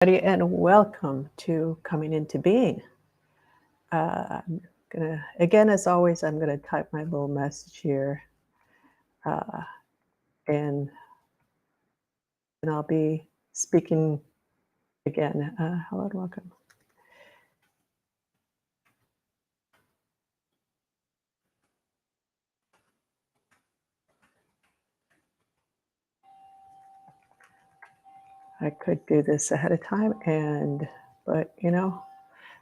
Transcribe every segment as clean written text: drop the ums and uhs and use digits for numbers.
And welcome to Coming Into Being. I'm gonna, again, as always, I'm gonna type my little message here, uh, and I'll be speaking again. Hello and welcome. I could do this ahead of time, but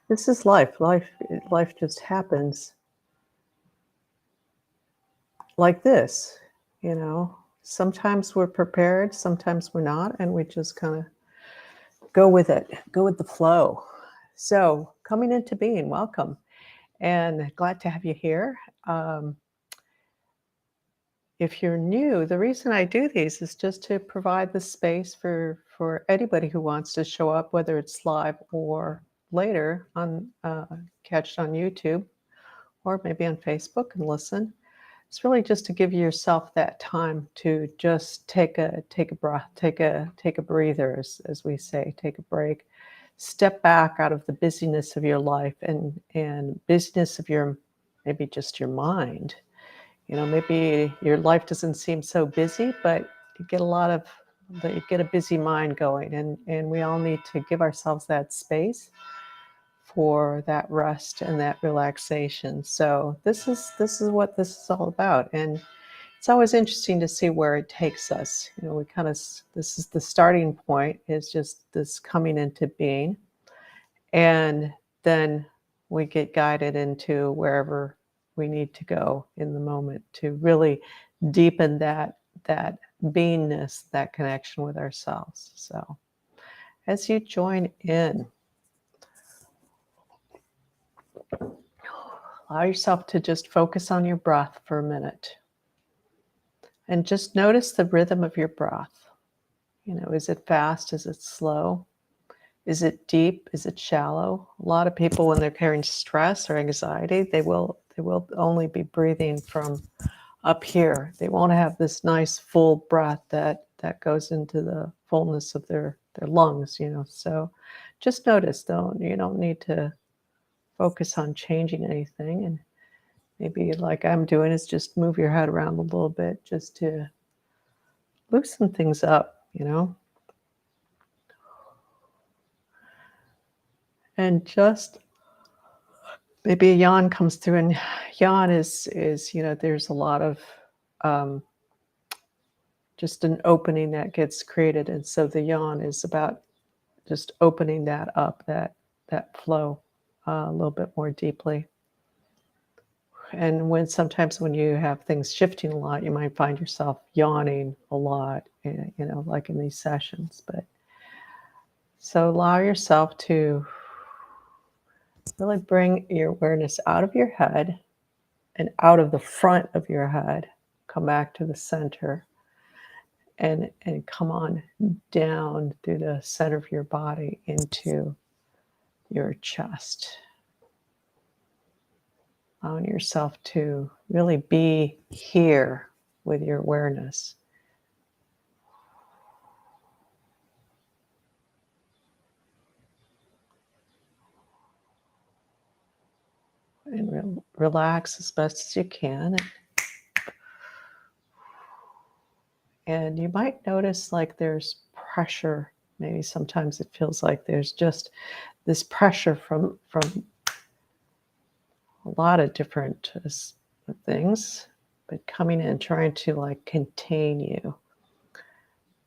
this is life. Life just happens like this. You know, sometimes we're prepared, sometimes we're not, and we just kind of go with it, go with the flow. So, coming into being, welcome, and glad to have you here. Um, if you're new, the reason I do these is just to provide the space for anybody who wants to show up, whether it's live or later on, catched on YouTube or maybe on Facebook and listen. It's really just to give yourself that time to just take a breath, take a breather, as we say, take a break, step back out of the busyness of your life and busyness of your maybe just your mind. Maybe your life doesn't seem so busy, but you get a lot of you get a busy mind going, and we all need to give ourselves that space for that rest and that relaxation. So this is what this is all about, and it's always interesting to see where it takes us. We kind of this is the starting point, is just this coming into being, and then we get guided into wherever we need to go in the moment to really deepen that beingness, that connection with ourselves. So as you join in, allow yourself to just focus on your breath for a minute and just notice the rhythm of your breath. Is it fast? Is it slow? Is it deep? Is it shallow? A lot of people, when they're carrying stress or anxiety, they will only be breathing from up here. They won't have this nice full breath that goes into the fullness of their lungs. So just notice. You don't need to focus on changing anything, and maybe, like I'm doing, is just move your head around a little bit just to loosen things up. And just maybe a yawn comes through, and yawn is there's a lot of um, just an opening that gets created, and so the yawn is about just opening that up, that flow a little bit more deeply. And sometimes when you have things shifting a lot, you might find yourself yawning a lot, like in these sessions. But so allow yourself to really bring your awareness out of your head and out of the front of your head. Come back to the center and come on down through the center of your body into your chest. Allowing yourself to really be here with your awareness. And relax as best as you can. And you might notice like there's pressure. Maybe sometimes it feels like there's just this pressure from a lot of different things, but coming in, trying to like contain you.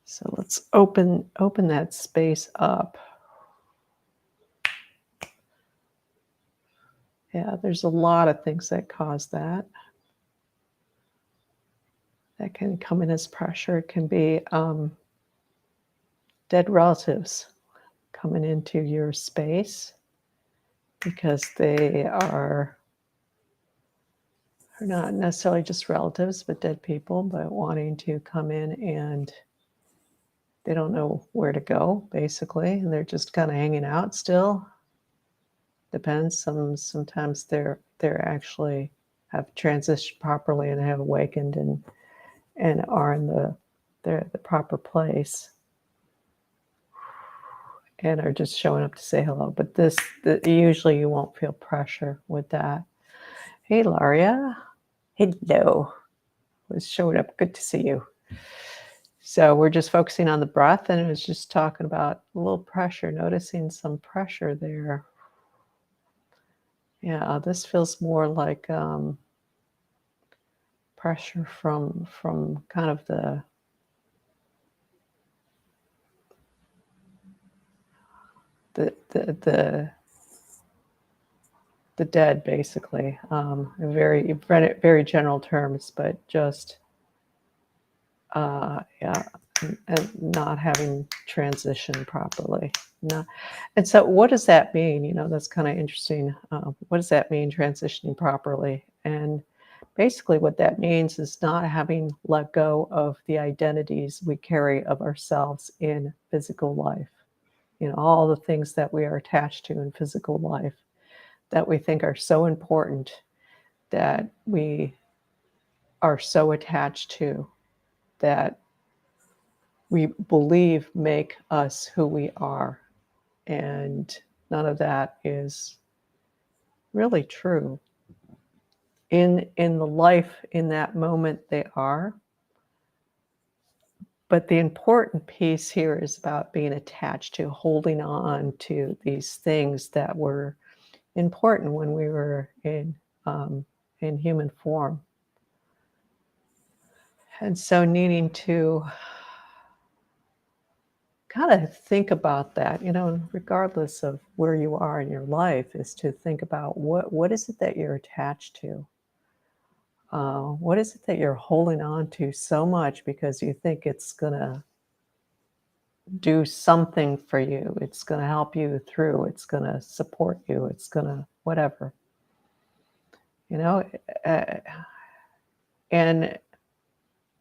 So let's open that space up. Yeah, there's a lot of things that cause that can come in as pressure. It can be dead relatives coming into your space because they are not necessarily just relatives, but dead people, but wanting to come in, and they don't know where to go, basically, and they're just kind of hanging out still. Depends. Sometimes they're actually have transitioned properly and have awakened and are in the proper place. and are just showing up to say hello. But usually you won't feel pressure with that. Hey, Laria. Hello. Was showing up. Good to see you. So we're just focusing on the breath, and it was just talking about a little pressure, noticing some pressure there. Yeah, this feels more like pressure from kind of the dead, basically. In very general terms, but just yeah, and not having transitioned properly. No. And so what does that mean? You know, that's kind of interesting. What does that mean, transitioning properly? And basically what that means is not having let go of the identities we carry of ourselves in physical life. You know, all the things that we are attached to in physical life that we think are so important, that we are so attached to, that we believe make us who we are. And none of that is really true. In the life, in that moment, they are. But the important piece here is about being attached to, holding on to these things that were important when we were in human form. And so needing to kind of think about that, you know, regardless of where you are in your life, is to think about what is it that you're attached to? What is it that you're holding on to so much because you think it's going to do something for you? It's going to help you through. It's going to support you. It's going to whatever, you know? Uh, and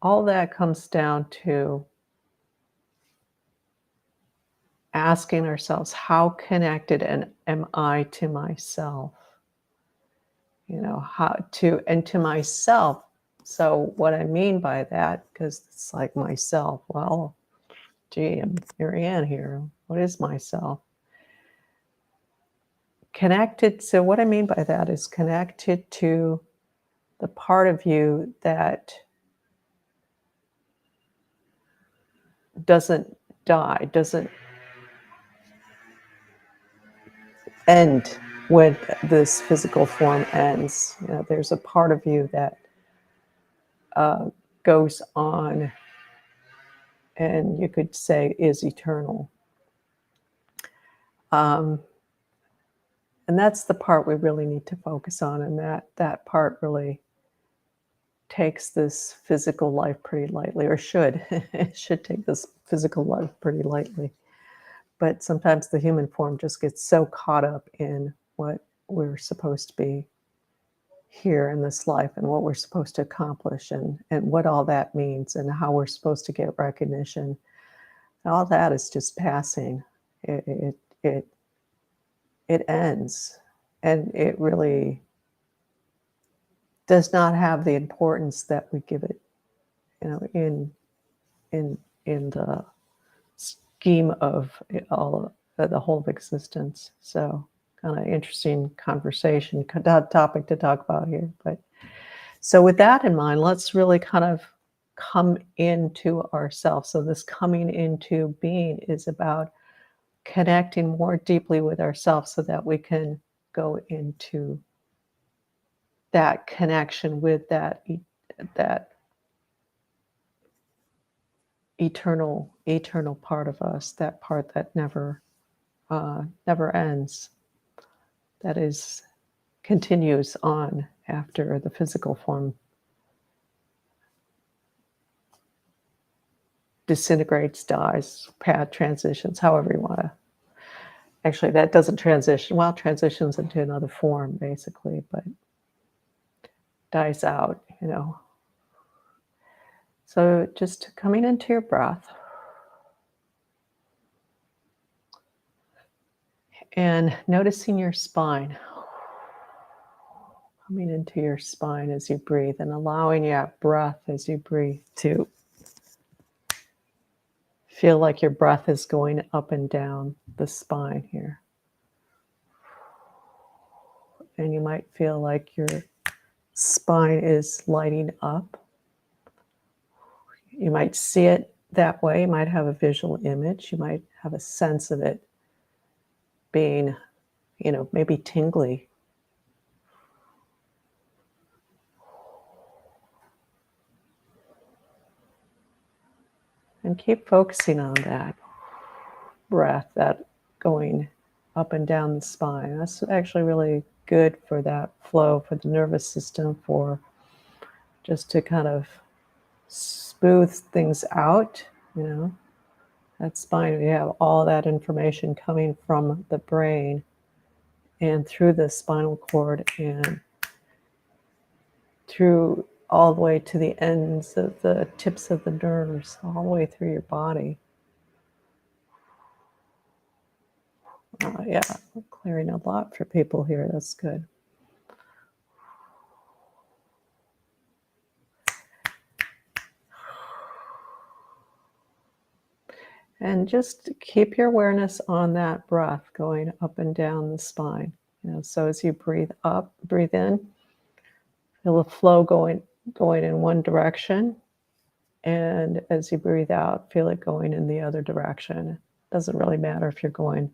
all that comes down to asking ourselves, how connected am I to myself? You know, to myself. So what I mean by that, because it's like myself, well, gee, I'm Marianne here. What is myself? Connected. So what I mean by that is connected to the part of you that doesn't die, doesn't end when this physical form ends. You know, there's a part of you that goes on, and you could say is eternal. And that's the part we really need to focus on, and that part really takes this physical life pretty lightly, or should. It should take this physical life pretty lightly. But sometimes the human form just gets so caught up in what we're supposed to be here in this life, and what we're supposed to accomplish, and what all that means, and how we're supposed to get recognition. All that is just passing. It ends, and it really does not have the importance that we give it, you know, in the scheme of all the whole of existence. So kind of interesting conversation topic to talk about here. But so with that in mind, let's really kind of come into ourselves. So this coming into being is about connecting more deeply with ourselves, so that we can go into that connection with that eternal part of us, that part that never ends, that is continues on after the physical form disintegrates, dies, transitions, however you want to. Actually, that doesn't transition. Well, transitions into another form, basically, but dies out, you know. So just coming into your breath and noticing your spine. Coming into your spine as you breathe, and allowing your breath as you breathe to Feel like your breath is going up and down the spine here. And you might feel like your spine is lighting up. You might see it that way. You might have a visual image. You might have a sense of it being, maybe tingly. And keep focusing on that breath, that going up and down the spine. That's actually really good for that flow, for the nervous system, for just to kind of smooth things out, that spine. We have all that information coming from the brain and through the spinal cord and through all the way to the ends of the tips of the nerves, all the way through your body. Yeah, clearing a lot for people here. That's good. And just keep your awareness on that breath going up and down the spine. So as you breathe up, breathe in, feel the flow going in one direction. And as you breathe out, feel it going in the other direction. It doesn't really matter if you're going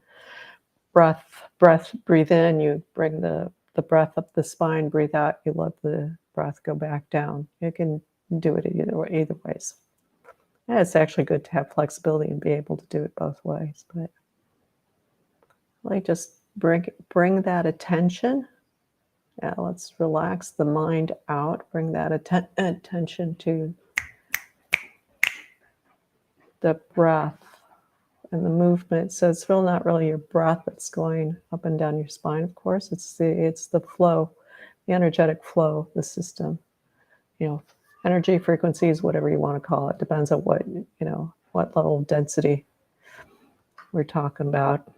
breathe in, you bring the breath up the spine, breathe out, you let the breath go back down. You can do it either ways. Yeah, it's actually good to have flexibility and be able to do it both ways. But like just bring that attention. Yeah, let's relax the mind out. Bring that attention to the breath and the movement. So it's really not really your breath that's going up and down your spine, of course. It's the flow, the energetic flow of the system. Energy, frequencies, whatever you want to call it, depends on what level of density we're talking about.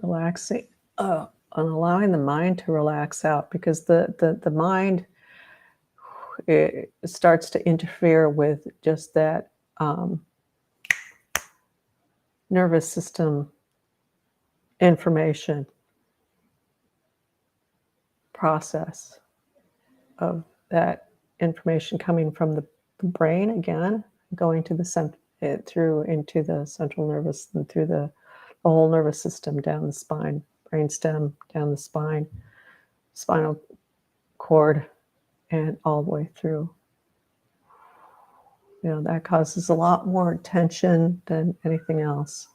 Relaxing, and allowing the mind to relax out, because the mind, it starts to interfere with just that nervous system information process of that information coming from the brain, again, going to through into the central nervous and through the whole nervous system, down the spine, brain stem, down the spine, spinal cord, and all the way through. That causes a lot more tension than anything else.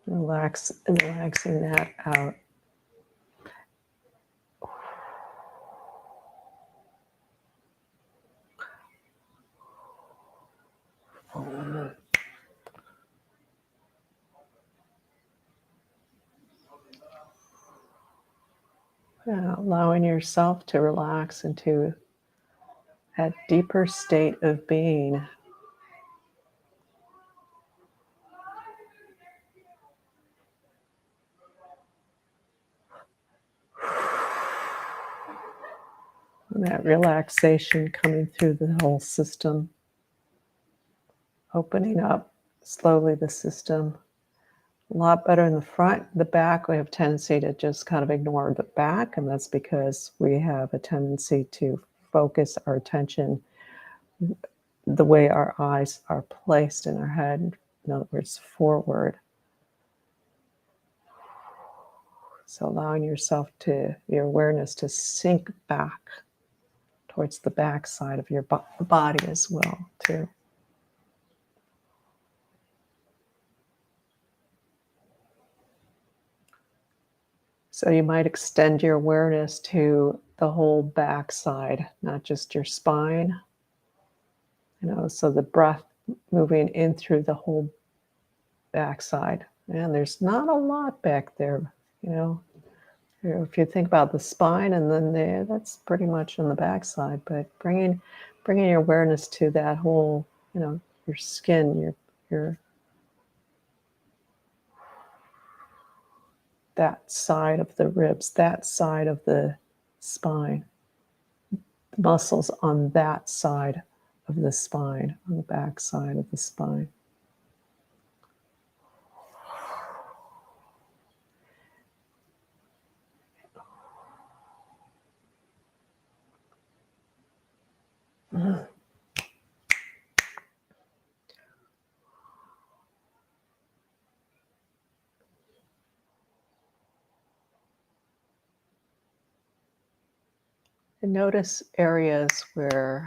Relaxing that out. Allowing yourself to relax into that deeper state of being. And that relaxation coming through the whole system, opening up slowly the system. A lot better in the front. The back, we have a tendency to just kind of ignore the back, and that's because we have a tendency to focus our attention the way our eyes are placed in our head, in other words, forward. So allowing yourself your awareness to sink back towards the back side of your body as well, too. So you might extend your awareness to the whole back side, not just your spine. So the breath moving in through the whole backside. And there's not a lot back there, If you think about the spine and then that's pretty much on the backside. But bringing your awareness to that whole, your skin, your that side of the ribs, that side of the spine, muscles on that side of the spine, on the back side of the spine. And notice areas where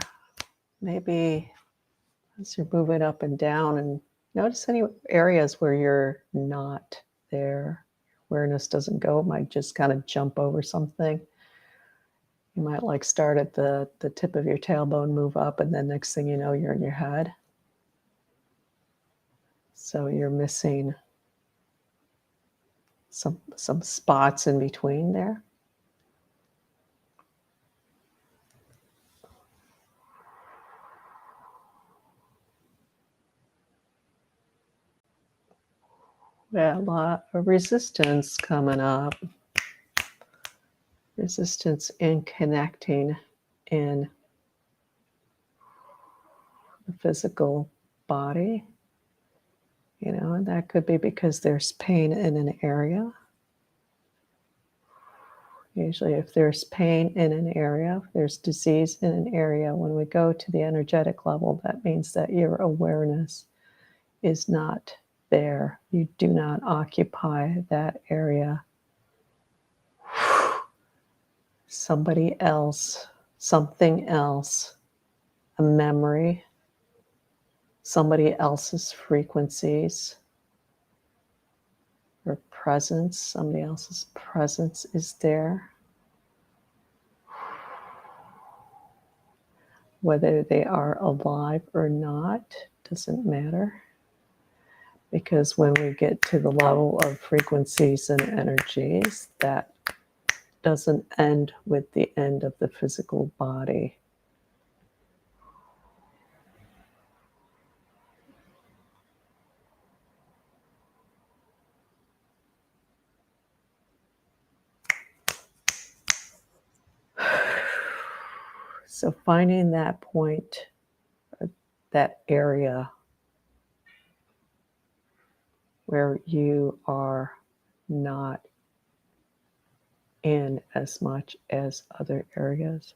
maybe as you're moving up and down, and notice any areas where you're not there. Awareness doesn't go, it might just kind of jump over something. You might like start at the tip of your tailbone, move up, and then next thing you know, you're in your head. So you're missing some spots in between there. Yeah, a lot of resistance coming up. Resistance in connecting in the physical body. You know, and that could be because there's pain in an area. Usually if there's pain in an area, if there's disease in an area, when we go to the energetic level, that means that your awareness is not there. You do not occupy that area. Somebody else, something else, a memory, somebody else's frequencies or presence, somebody else's presence is there. Whether they are alive or not doesn't matter, because when we get to the level of frequencies and energies, that doesn't end with the end of the physical body. So finding that point, that area where you are not in as much as other areas.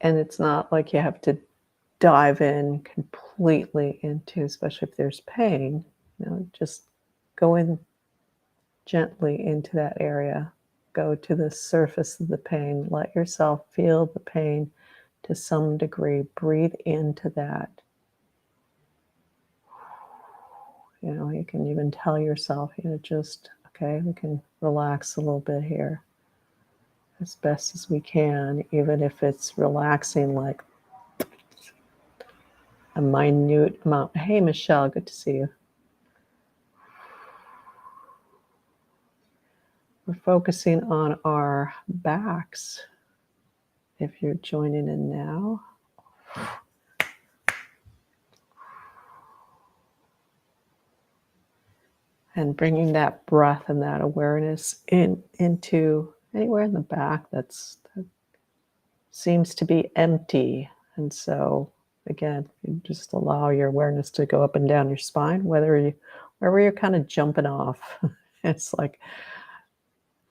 And it's not like you have to dive in completely into, especially if there's pain, you know, just go in gently into that area. Go to the surface of the pain. Let yourself feel the pain to some degree. Breathe into that. You know, you can even tell yourself, you know, just, okay, we can relax a little bit here as best as we can, even if it's relaxing like a minute amount. Hey, Michelle, good to see you. We're focusing on our backs. If you're joining in now, and bringing that breath and that awareness into anywhere in the back that seems to be empty. And so again, you just allow your awareness to go up and down your spine, wherever you're kind of jumping off. It's like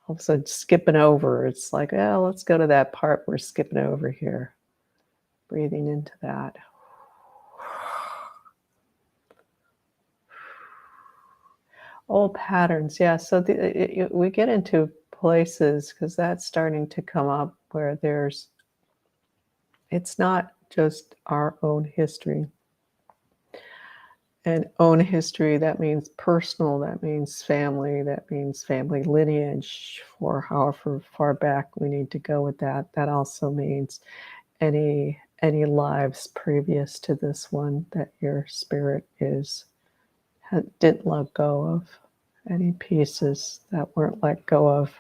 all of a sudden skipping over. It's like, oh, let's go to that part we're skipping over here. Breathing into that. Old patterns, yeah. So we get into places, because that's starting to come up, where it's not just our own history. And own history, that means personal, that means family lineage, for however far back we need to go with that. That also means any lives previous to this one that your spirit didn't let go of, any pieces that weren't let go of.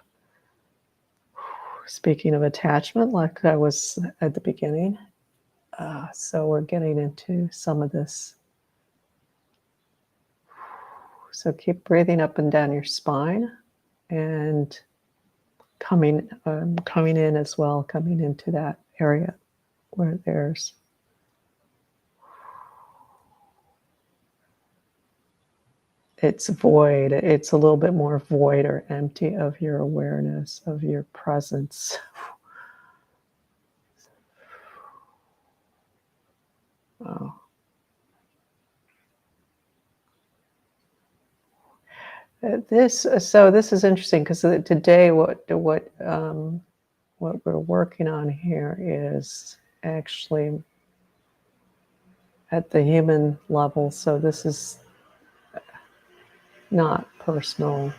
Speaking of attachment, like I was at the beginning, So we're getting into some of this. So keep breathing up and down your spine, and coming in as well, coming into that area where there's it's void. It's a little bit more void or empty of your awareness, of your presence. Oh. This is interesting, because today what we're working on here is actually at the human level. So this is not personal.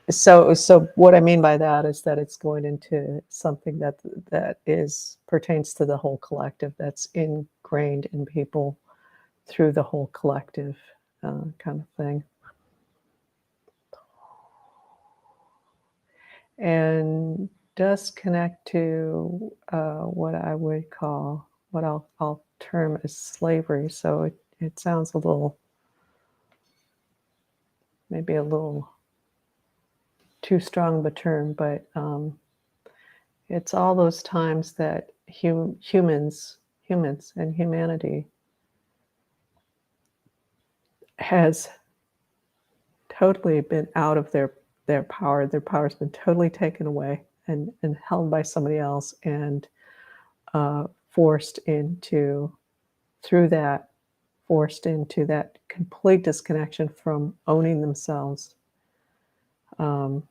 So what I mean by that is that it's going into something that pertains to the whole collective, that's ingrained in people through the whole collective kind of thing. And does connect to what I would call, what I'll term as slavery. So it sounds a little, maybe a little too strong of a term, but it's all those times that humans and humanity has totally been out of their power. Their power's been totally taken away and held by somebody else, and forced into that complete disconnection from owning themselves. And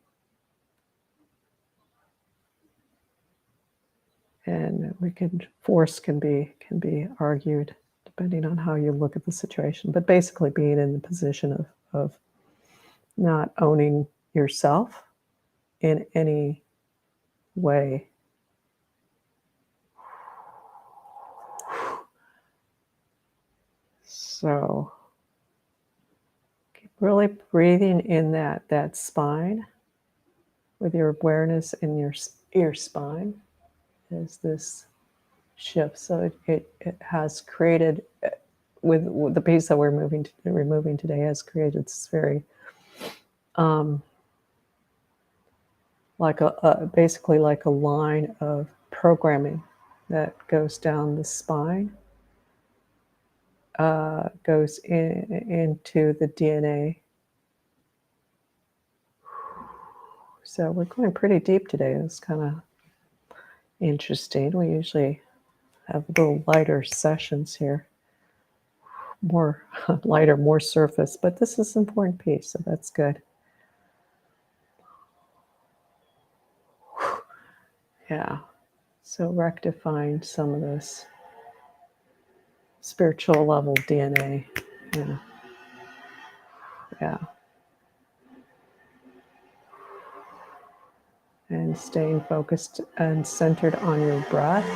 force can be argued depending on how you look at the situation, but basically being in the position of not owning yourself in any way. So keep really breathing in that spine, with your awareness in your spine as this shift. So it has created, with the piece that we're removing today, has created this very basically like a line of programming that goes down the spine, goes into the DNA. So we're going pretty deep today. It's kind of interesting. We usually have little lighter sessions here, more lighter, more surface, but this is an important piece, so that's good. Yeah. So rectifying some of this spiritual level DNA. Yeah. Yeah. And staying focused and centered on your breath.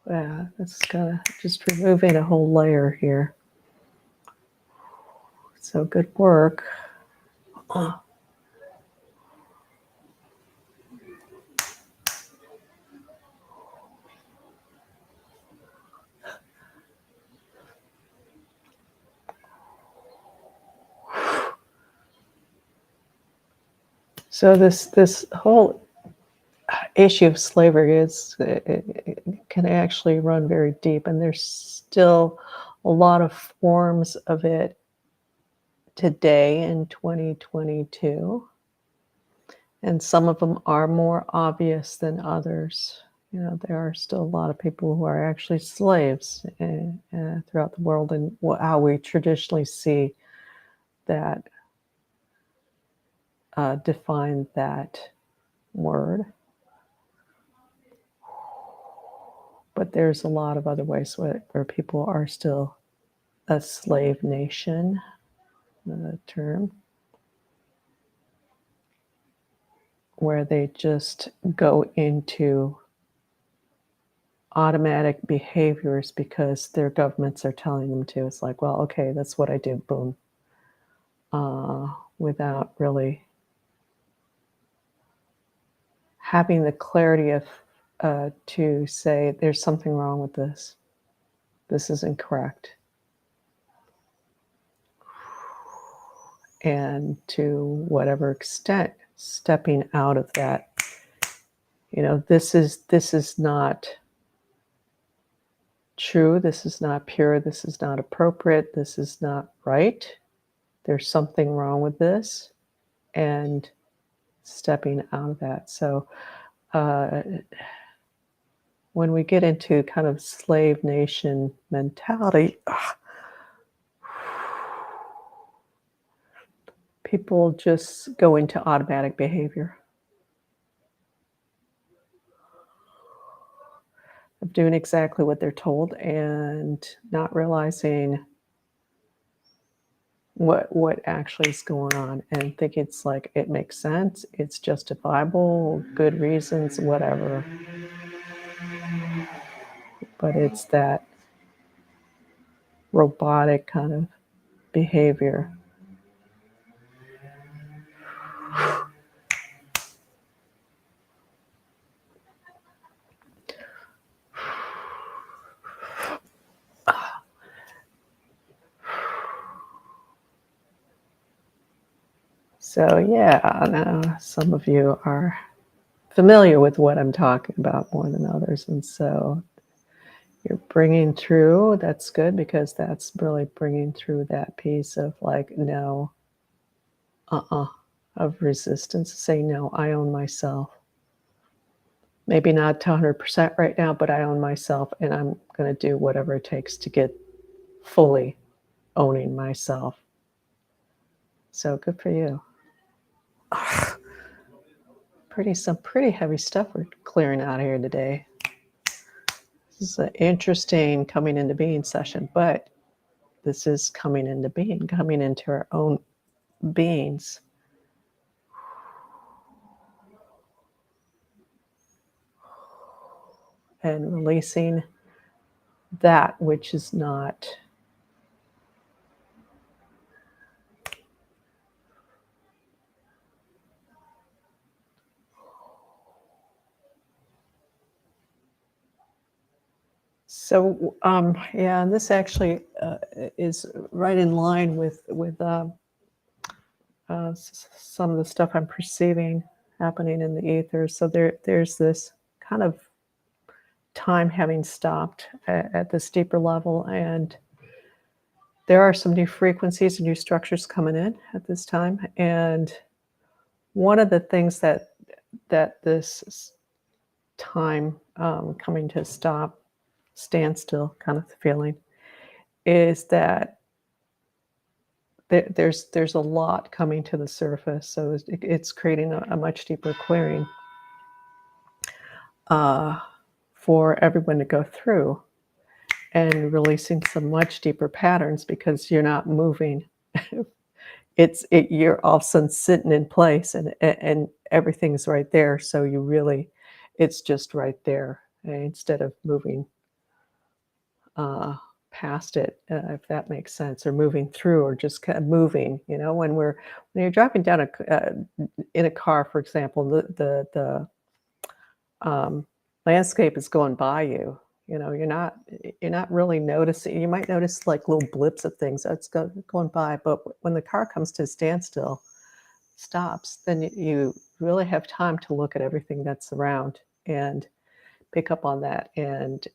Yeah, that's kind of just removing a whole layer here. So good work. So this whole issue of slavery it can actually run very deep, and there's still a lot of forms of it today in 2022, and some of them are more obvious than others. There are still a lot of people who are actually slaves throughout the world, and how we traditionally see that, define that word. But there's a lot of other ways where people are still a slave nation, term, where they just go into automatic behaviors because their governments are telling them to. It's like, well, okay, that's what I do, boom, without really having the clarity of to say there's something wrong with this. This is incorrect. And to whatever extent, stepping out of that, this is not true, this is not pure, this is not appropriate, this is not right. There's something wrong with this, and stepping out of that. So when we get into kind of slave nation mentality, people just go into automatic behavior of doing exactly what they're told and not realizing what actually is going on, and think it's like it makes sense, it's justifiable, good reasons, whatever. But it's that robotic kind of behavior. So yeah, now some of you are familiar with what I'm talking about more than others, and so you're bringing through. That's good, because that's really bringing through that piece of like, no, of resistance. Say, no, I own myself. Maybe not to 100% right now, but I own myself, and I'm going to do whatever it takes to get fully owning myself. So good for you. Some pretty heavy stuff we're clearing out here today. This is an interesting coming into being session, but this is coming into being, coming into our own beings. And releasing that which is not so. Yeah, and this actually is right in line with some of the stuff I'm perceiving happening in the ether. So there's this kind of time having stopped at this deeper level, and there are some new frequencies and new structures coming in at this time. And one of the things that this time coming to stop, standstill kind of feeling, is that there's a lot coming to the surface. So it's creating a much deeper clearing for everyone to go through, and releasing some much deeper patterns, because you're not moving. You're all of a sudden sitting in place, and everything's right there. So it's just right there, instead of moving past it, if that makes sense, or moving through, or just kind of moving. When you're driving down in a car, for example, the landscape is going by you. You're not really noticing. You might notice like little blips of things that's going by, but when the car comes to a standstill, stops, then you really have time to look at everything that's around and pick up on that, and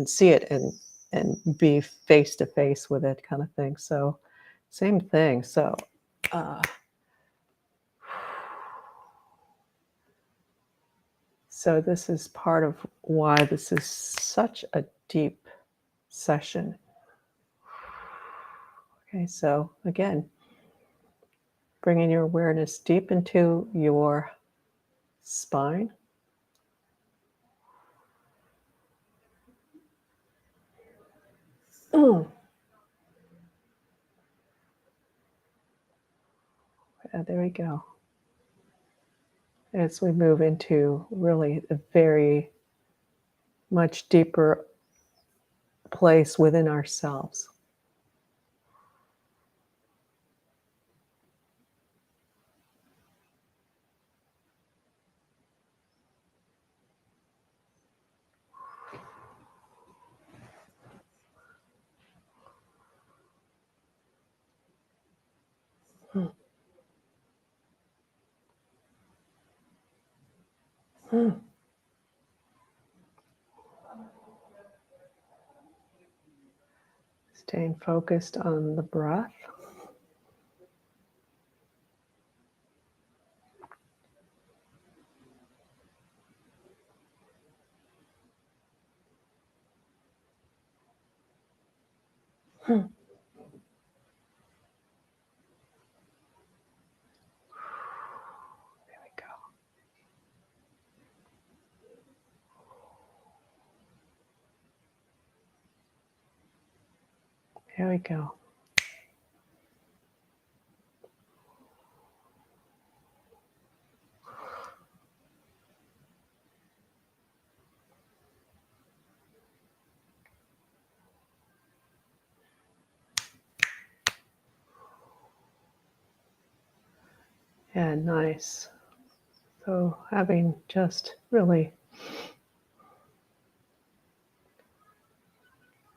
see it, and be face to face with it, kind of thing. So same thing. So so this is part of why this is such a deep session. Okay, so again, bringing your awareness deep into your spine. There we go. As we move into really a very much deeper place within ourselves. Staying focused on the breath. There we go. There we go. Yeah, nice. So having just really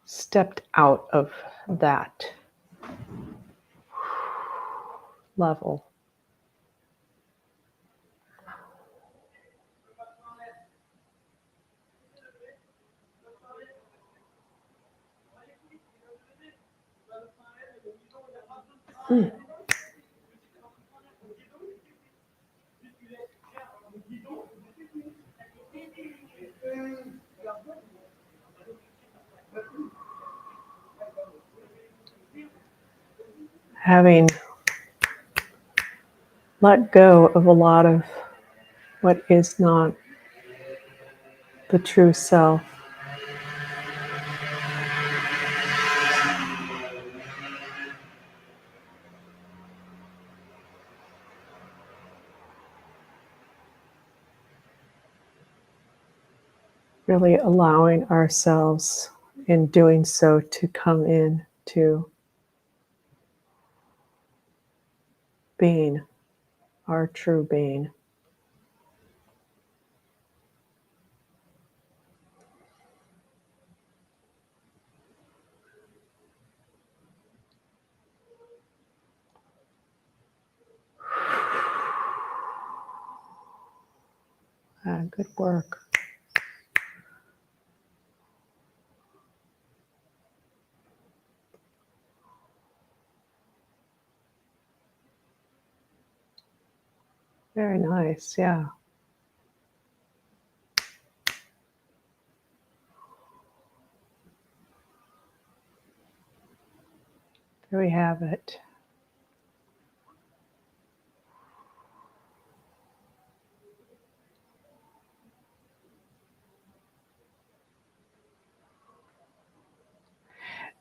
stepped out of that level. Having let go of a lot of what is not the true self. Really allowing ourselves in doing so to come in to being our true being. Good work. Very nice, yeah. There we have it.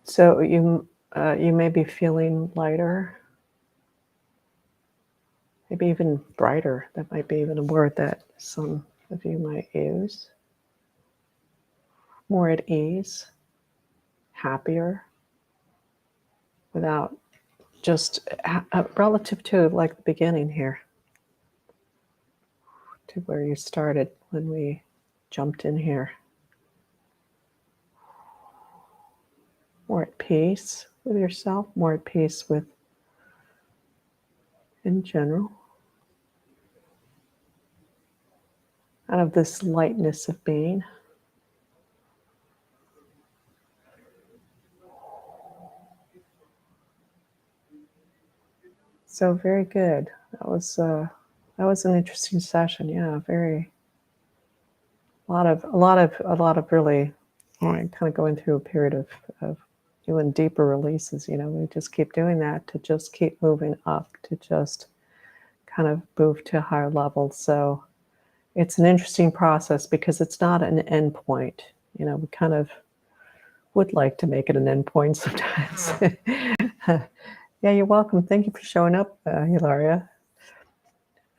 So you may be feeling lighter, maybe even brighter. That might be even a word that some of you might use. More at ease, happier, without just relative to like the beginning here, to where you started when we jumped in here. More at peace with yourself, more at peace with in general. Out of this lightness of being. So very good. That was an interesting session. Yeah, very. A lot of really. Kind of going through a period of doing deeper releases. We just keep doing that to just keep moving up, to just kind of move to a higher level. So it's an interesting process because it's not an end point. We kind of would like to make it an endpoint sometimes. Yeah, you're welcome. Thank you for showing up, Hilaria.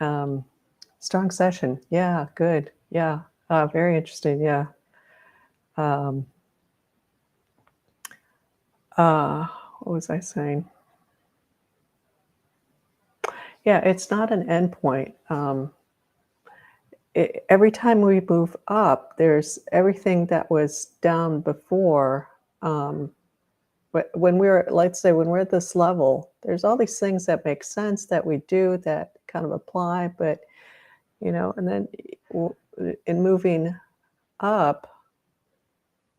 Um, strong session. Yeah, good. Yeah, very interesting. Yeah. Um, what was I saying? Yeah, it's not an endpoint. Every time we move up, there's everything that was down before. Um, but when we're, let's say, when we're at this level, there's all these things that make sense that we do that kind of apply, but and then in moving up,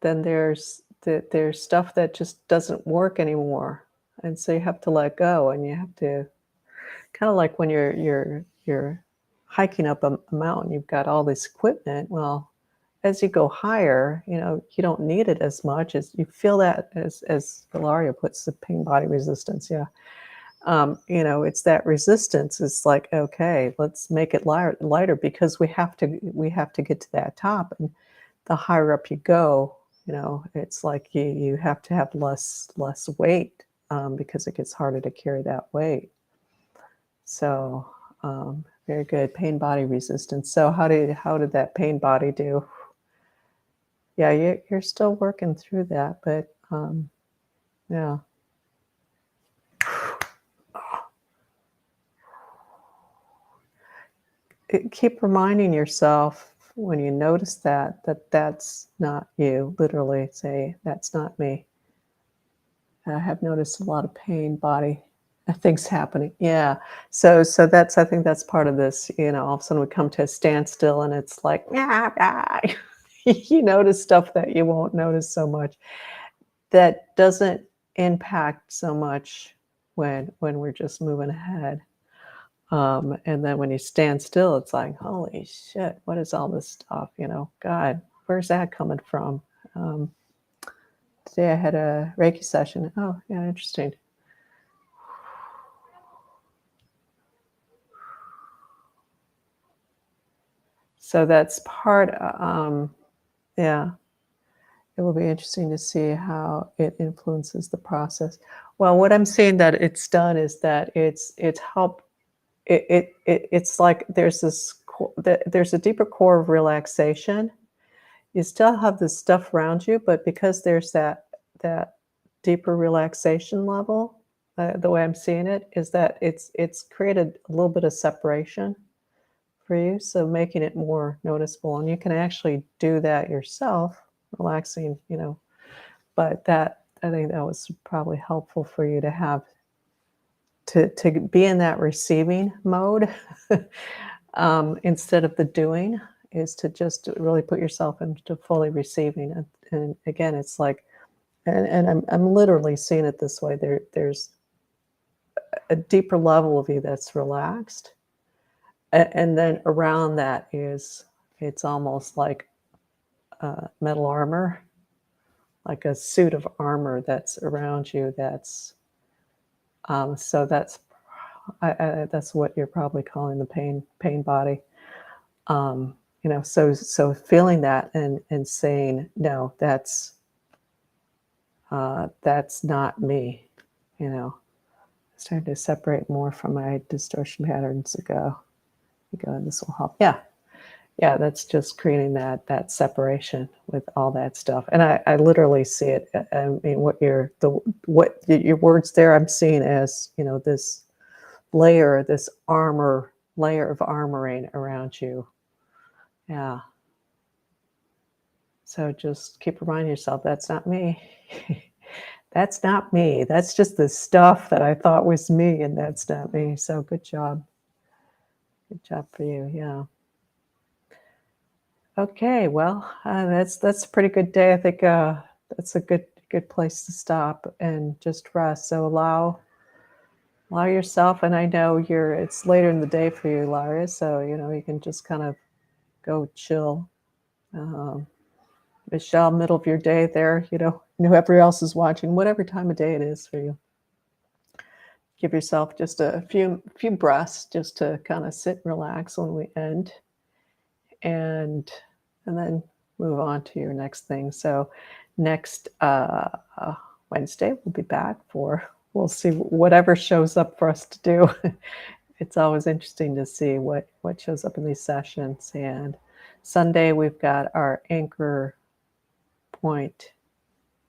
then there's stuff that just doesn't work anymore, and so you have to let go, and you have to kind of like when you're hiking up a mountain, you've got all this equipment. Well, as you go higher, you don't need it as much as you feel that as Ilaria puts the pain body resistance. Yeah. It's that resistance. It's like, okay, let's make it lighter because we have to get to that top. And the higher up you go, it's like you have to have less weight because it gets harder to carry that weight. So very good. Pain body resistance. So how did that pain body do? Yeah, you're still working through that, but yeah. Keep reminding yourself when you notice that's not you. Literally say, that's not me. I have noticed a lot of pain, body things happening. Yeah. So I think that's part of this. All of a sudden we come to a standstill, and it's like, you notice stuff that you won't notice so much. That doesn't impact so much when we're just moving ahead. And then when you stand still, it's like, holy shit, what is all this stuff? God, where's that coming from? Um, Today I had a Reiki session. Oh, yeah, interesting. So that's part, yeah, it will be interesting to see how it influences the process. Well, what I'm seeing that it's done is that it's helped. It's like there's a deeper core of relaxation. You still have this stuff around you, but because there's that deeper relaxation level, the way I'm seeing it is that it's created a little bit of separation for you, so making it more noticeable. And you can actually do that yourself, relaxing, but that, I think that was probably helpful for you to have to be in that receiving mode instead of the doing, is to just really put yourself into fully receiving. And again, it's like, and I'm literally seeing it this way. There's a deeper level of you that's relaxed, and then around that it's almost like metal armor, like a suit of armor that's around you. So that's what you're probably calling the pain body. So feeling that and saying, no, that's not me. Starting to separate more from my distortion patterns ago. This will help. Yeah, that's just creating that separation with all that stuff. And I literally see it. I mean, what your words there, I'm seeing as this layer of armoring around you. Yeah. So just keep reminding yourself, that's not me. That's not me. That's just the stuff that I thought was me, and that's not me. So good job. Good job for you. Yeah. Okay. Well, that's a pretty good day. I think that's a good place to stop and just rest. So allow yourself. And I know it's later in the day for you, Laria. So you can just kind of go chill. Michelle, middle of your day there. Whoever else is watching, whatever time of day it is for you. Give yourself just a few breaths just to kind of sit and relax when we end, and then move on to your next thing. So Next Wednesday, we'll be back we'll see whatever shows up for us to do. It's always interesting to see what shows up in these sessions. And Sunday, we've got our Anchor Point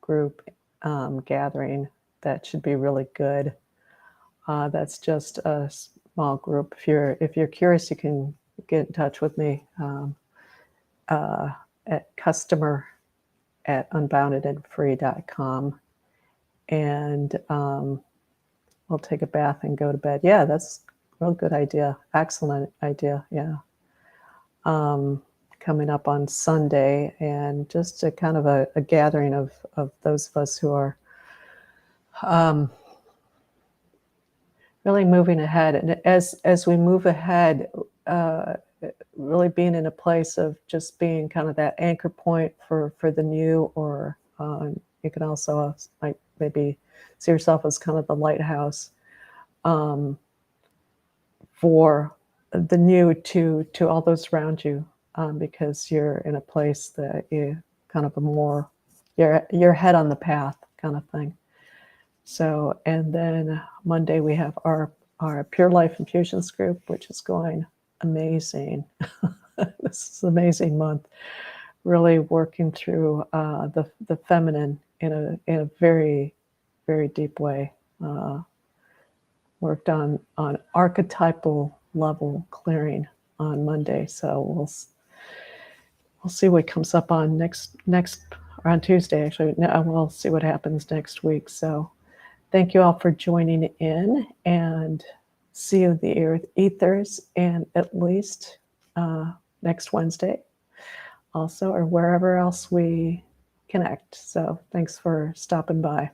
group gathering. That should be really good. That's just a small group. If you're curious, you can get in touch with me at customer@unboundedandfree.com, and we'll take a bath and go to bed. Yeah, that's a real good idea. Excellent idea. Yeah. Coming up on Sunday, and just a kind of a gathering of those of us who are really moving ahead. And as we move ahead, really being in a place of just being kind of that anchor point for the new, or you can also like maybe see yourself as kind of the lighthouse for the new to all those around you, because you're in a place that you kind of your head on the path kind of thing. So, and then Monday we have our Pure Life Infusions group, which is going amazing. This is an amazing month. Really working through the feminine in a very, very deep way. Worked on archetypal level clearing on Monday, so we'll see what comes up on next or on Tuesday. Actually, we'll see what happens next week. So, thank you all for joining in, and see you in the ethers, and at least next Wednesday, also, or wherever else we connect. So, thanks for stopping by.